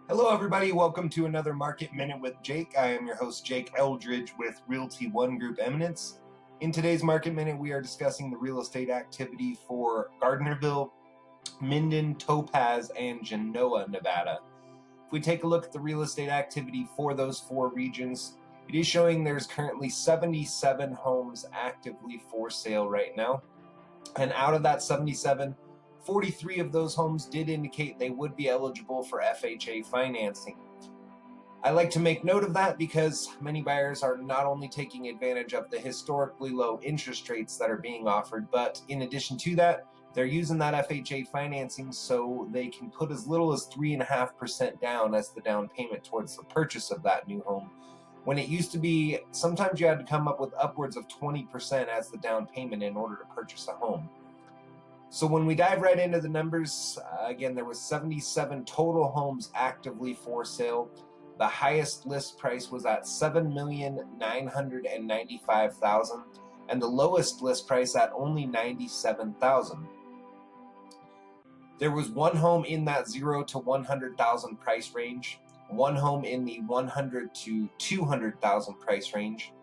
Hello, everybody. Welcome to another Market Minute with Jake. I am your host, Jake Eldridge with Realty One Group Eminence. In today's Market Minute, we are discussing the real estate activity for Gardnerville, Minden, Topaz, and Genoa, Nevada. If we take a look at the real estate activity for those four regions, it is showing there's currently 77 homes actively for sale right now. And out of that 77, 43 of those homes did indicate they would be eligible for FHA financing. I like to make note of that because many buyers are not only taking advantage of the historically low interest rates that are being offered, but in addition to that, they're using that FHA financing so they can put as little as 3.5% down as the down payment towards the purchase of that new home. When it used to be, sometimes you had to come up with upwards of 20% as the down payment in order to purchase a home. So when we dive right into the numbers, again, there was 77 total homes actively for sale. The highest list price was at $7,995,000, and the lowest list price at only $97,000. There was one home in that $0 to $100,000 price range, one home in the $100,000 to $200,000 price range,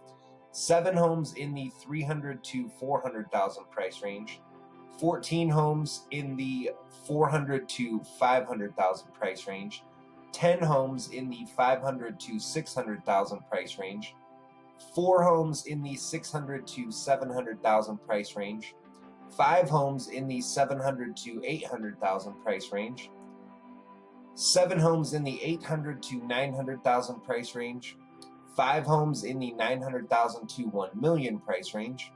7 homes in the $300,000 to $400,000 price range, 14 homes in the $400,000 to $500,000 price range, 10 homes in the $500,000 to $600,000 price range, 4 homes in the $600,000 to $700,000 price range, 5 homes in the $700,000 to $800,000 price range, 7 homes in the $800,000 to $900,000 price range, 5 homes in the $900,000 to $1 million price range,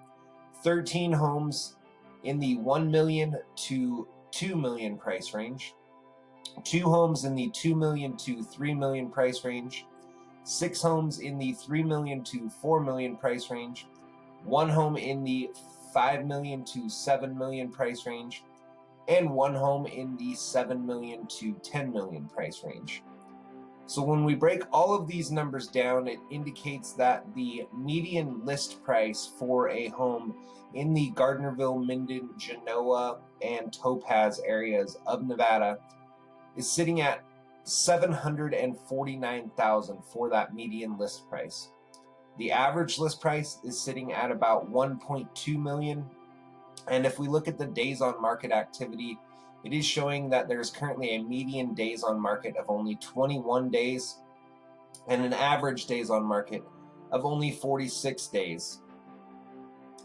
13 homes in the $1 million to $2 million price range, 2 homes in the $2 million to $3 million price range, 6 homes in the $3 million to $4 million price range, 1 home in the $5 million to $7 million price range, and 1 home in the $7 million to $10 million price range. So when we break all of these numbers down, it indicates that the median list price for a home in the Gardnerville, Minden, Genoa, and Topaz areas of Nevada is sitting at $749,000 for that median list price. The average list price is sitting at about $1.2 million. And if we look at the days on market activity, it is showing that there's currently a median days on market of only 21 days and an average days on market of only 46 days.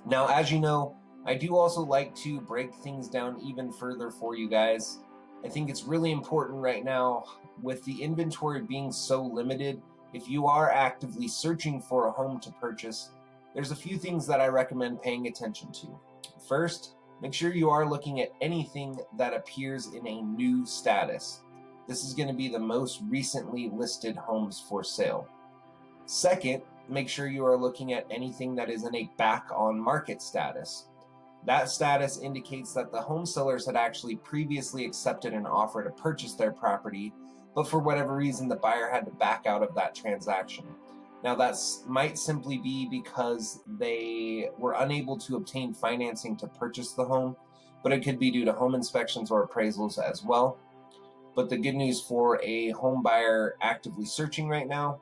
Now, as you know, I do also like to break things down even further for you guys. I think it's really important right now with the inventory being so limited. If you are actively searching for a home to purchase, there's a few things that I recommend paying attention to. First, make sure you are looking at anything that appears in a new status. This is going to be the most recently listed homes for sale. Second, make sure you are looking at anything that is in a back on market status. That status indicates that the home sellers had actually previously accepted an offer to purchase their property, but for whatever reason, the buyer had to back out of that transaction. Now, that might simply be because they were unable to obtain financing to purchase the home, but it could be due to home inspections or appraisals as well. But the good news for a home buyer actively searching right now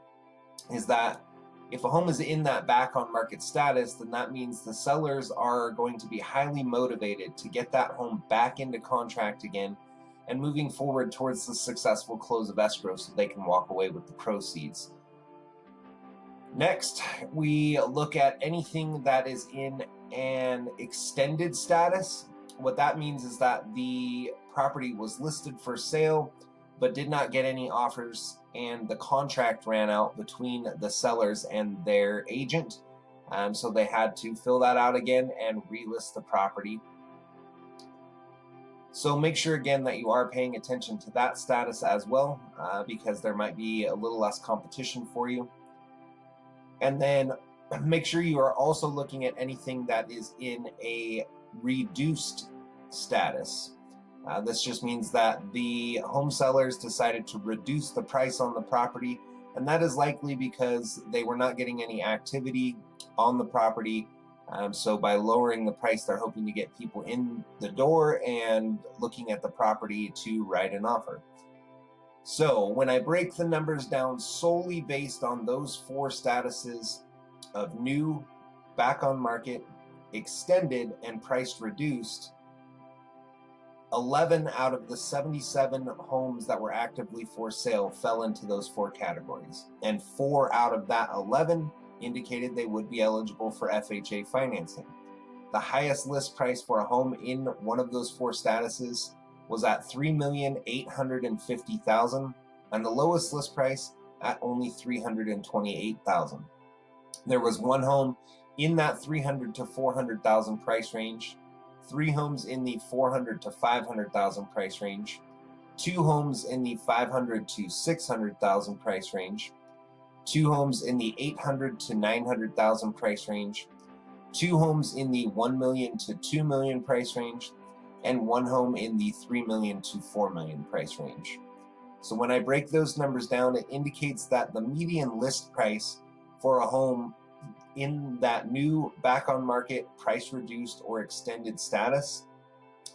is that if a home is in that back on market status, then that means the sellers are going to be highly motivated to get that home back into contract again and moving forward towards the successful close of escrow so they can walk away with the proceeds. Next, we look at anything that is in an extended status. What that means is that the property was listed for sale, but did not get any offers, and the contract ran out between the sellers and their agent. So they had to fill that out again and relist the property. So make sure again that you are paying attention to that status as well, because there might be a little less competition for you. And then make sure you are also looking at anything that is in a reduced status. This just means that the home sellers decided to reduce the price on the property, and that is likely because they were not getting any activity on the property. So by lowering the price, they're hoping to get people in the door and looking at the property to write an offer. So when I break the numbers down solely based on those 4 statuses of new, back on market, extended, and priced reduced, 11 out of the 77 homes that were actively for sale fell into those 4 categories. And 4 out of that 11 indicated they would be eligible for FHA financing. The highest list price for a home in one of those 4 statuses was at $3,850,000, and the lowest list price at only $328,000. There was one home in that $300,000 to $400,000 price range, 3 homes in the $400,000 to $500,000 price range, 2 homes in the $500,000 to $600,000 price range, 2 homes in the $800,000 to $900,000 price range, 2 homes in the $1 million to $2 million price range, and 1 home in the $3 million to $4 million price range. So when I break those numbers down, it indicates that the median list price for a home in that new, back on market, price reduced, or extended status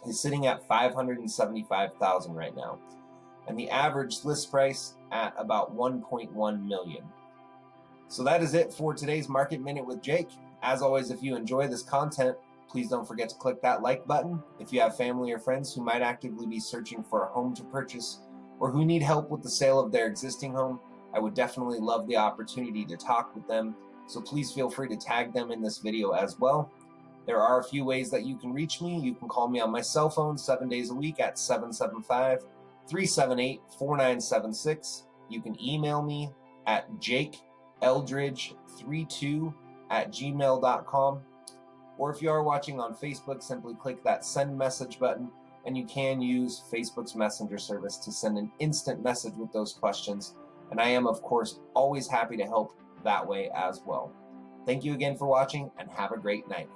is sitting at $575,000 right now, and the average list price at about $1.1 million. So that is it for today's Market Minute with Jake. As always, if you enjoy this content, please don't forget to click that like button. If you have family or friends who might actively be searching for a home to purchase or who need help with the sale of their existing home, I would definitely love the opportunity to talk with them. So please feel free to tag them in this video as well. There are a few ways that you can reach me. You can call me on my cell phone 7 days a week at 775-378-4976. You can email me at jakeeldridge32@gmail.com. Or if you are watching on Facebook, simply click that send message button, and you can use Facebook's messenger service to send an instant message with those questions. And I am, of course, always happy to help that way as well. Thank you again for watching, and have a great night.